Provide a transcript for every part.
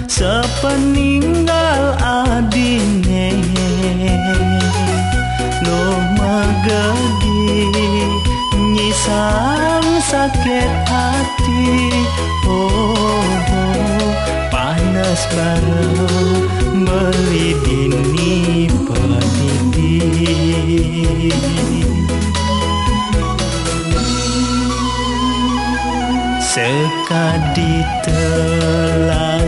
sepeninggal adine lo megedi nyisang sakit hati. Panas bareng beli dini pedidi sekadi telagane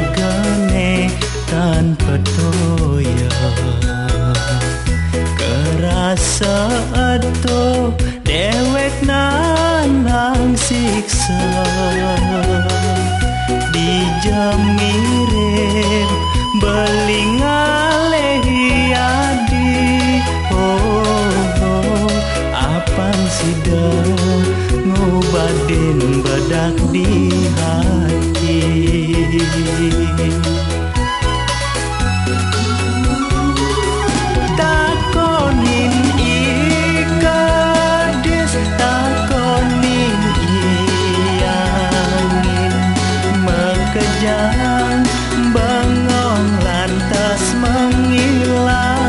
tanpa toya kerasa ato dewek nanang siksa dijamirin belingalehi adi. Apang sidang ngobadin bedak di hati. Takonin ikadis, takonin iyangin mekejang bengong lantas menghilang.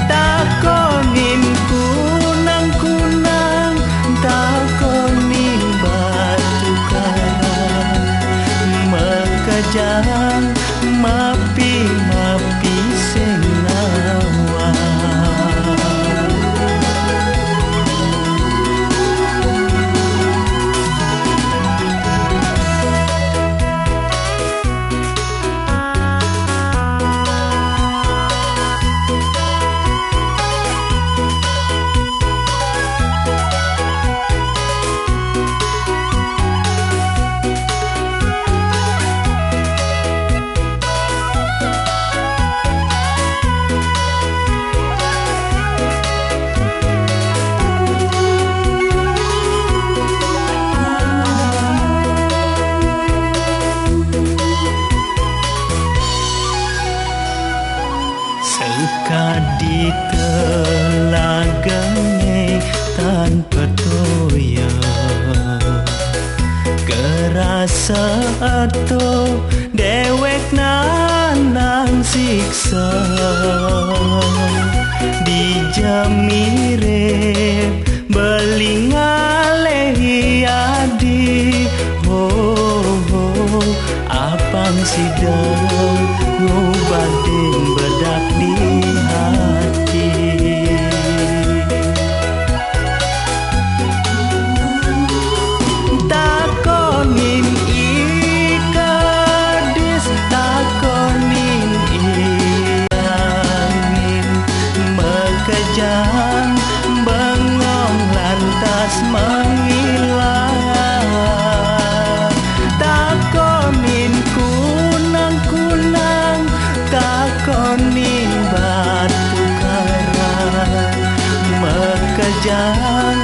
Takonin kunang-kunang, takonin batu karang mekejang mapi-mapi sing nawang. Sekadi telagane tanpa toya kerasa ato dewek nanang siksa dijamire belingalehi adi. Apang sidang ngobadin bedak di hati. Takonin ikadis, takonin iyangin mekejang bengong lantas menghilang. Takonin kunang-kunang, takonin batu karang mekejang